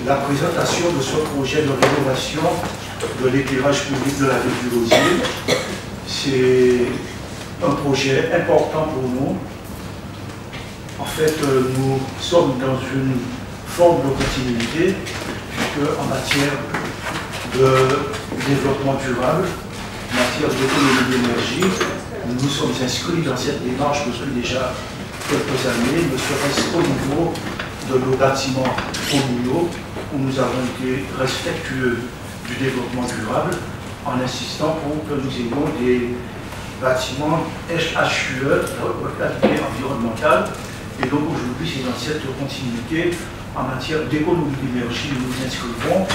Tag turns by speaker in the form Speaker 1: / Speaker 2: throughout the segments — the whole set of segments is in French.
Speaker 1: la présentation de ce projet de rénovation de l'éclairage public de la ville du Gosier. C'est un projet important pour nous. En fait, nous sommes dans une forme de continuité, puisque en matière de développement durable, en matière d'économie d'énergie, nous nous sommes inscrits dans cette démarche depuis déjà quelques années, ne serait-ce qu'au niveau de nos bâtiments communaux, où nous avons été respectueux du développement durable, en insistant pour que nous ayons des bâtiments HUE, de qualité environnementale. Et donc aujourd'hui, c'est dans cette continuité, en matière d'économie d'énergie, nous nous inscrivons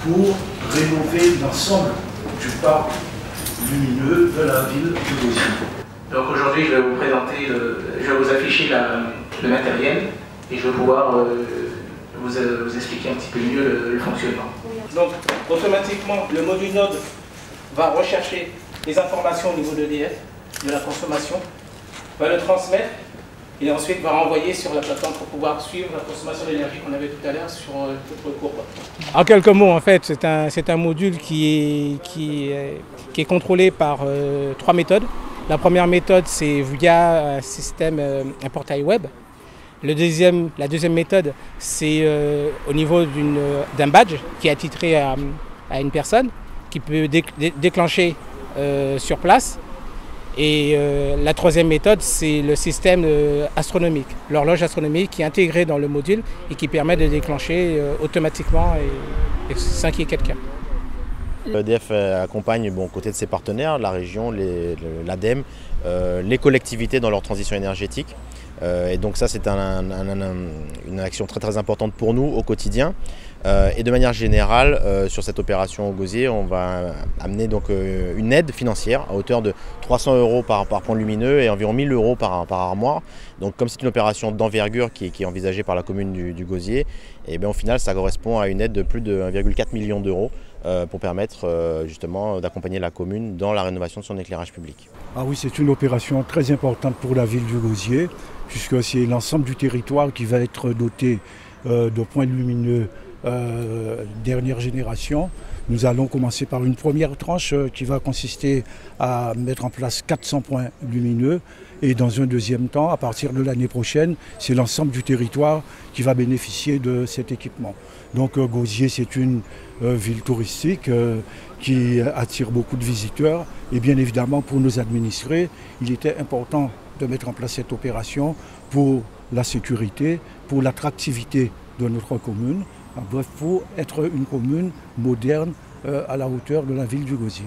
Speaker 1: pour rénover l'ensemble du parc lumineux de la ville du Gosier.
Speaker 2: Donc aujourd'hui, je vais vous présenter, je vais vous afficher le matériel et je vais pouvoir vous expliquer un petit peu mieux le fonctionnement. Donc automatiquement, le module Node va rechercher les informations au niveau de l'EDF, de la consommation, va le transmettre et ensuite va renvoyer sur la plateforme pour pouvoir suivre la consommation d'énergie qu'on avait tout à l'heure sur notre cours.
Speaker 3: En quelques mots, en fait, c'est un module qui est contrôlé par 3 méthodes. La première méthode, c'est via un système, un portail web. La deuxième méthode, c'est au niveau d'un badge qui est attitré à une personne, qui peut déclencher sur place. Et la troisième méthode, c'est le système astronomique, l'horloge astronomique qui est intégrée dans le module et qui permet de déclencher automatiquement et sans qu'il y ait quelqu'un.
Speaker 4: EDF accompagne aux côtés de ses partenaires, la région, l'ADEME, les collectivités dans leur transition énergétique. Et donc ça, c'est une action très très importante pour nous au quotidien. Et de manière générale, sur cette opération au Gosier, on va amener donc une aide financière à hauteur de 300 € par point lumineux et environ 1000 € par armoire. Donc comme c'est une opération d'envergure qui est envisagée par la commune du Gosier, et bien au final ça correspond à une aide de plus de 1,4 million d'euros pour permettre justement d'accompagner la commune dans la rénovation de son éclairage public.
Speaker 1: Ah oui, c'est une opération très importante pour la ville du Gosier, puisque c'est l'ensemble du territoire qui va être doté de points lumineux dernière génération. Nous allons commencer par une première tranche qui va consister à mettre en place 400 points lumineux et dans un deuxième temps, à partir de l'année prochaine, c'est l'ensemble du territoire qui va bénéficier de cet équipement. Donc Gosier, c'est une ville touristique qui attire beaucoup de visiteurs et bien évidemment pour nos administrés, il était important de mettre en place cette opération pour la sécurité, pour l'attractivité de notre commune. Bref, pour être une commune moderne à la hauteur de la ville du Gosier.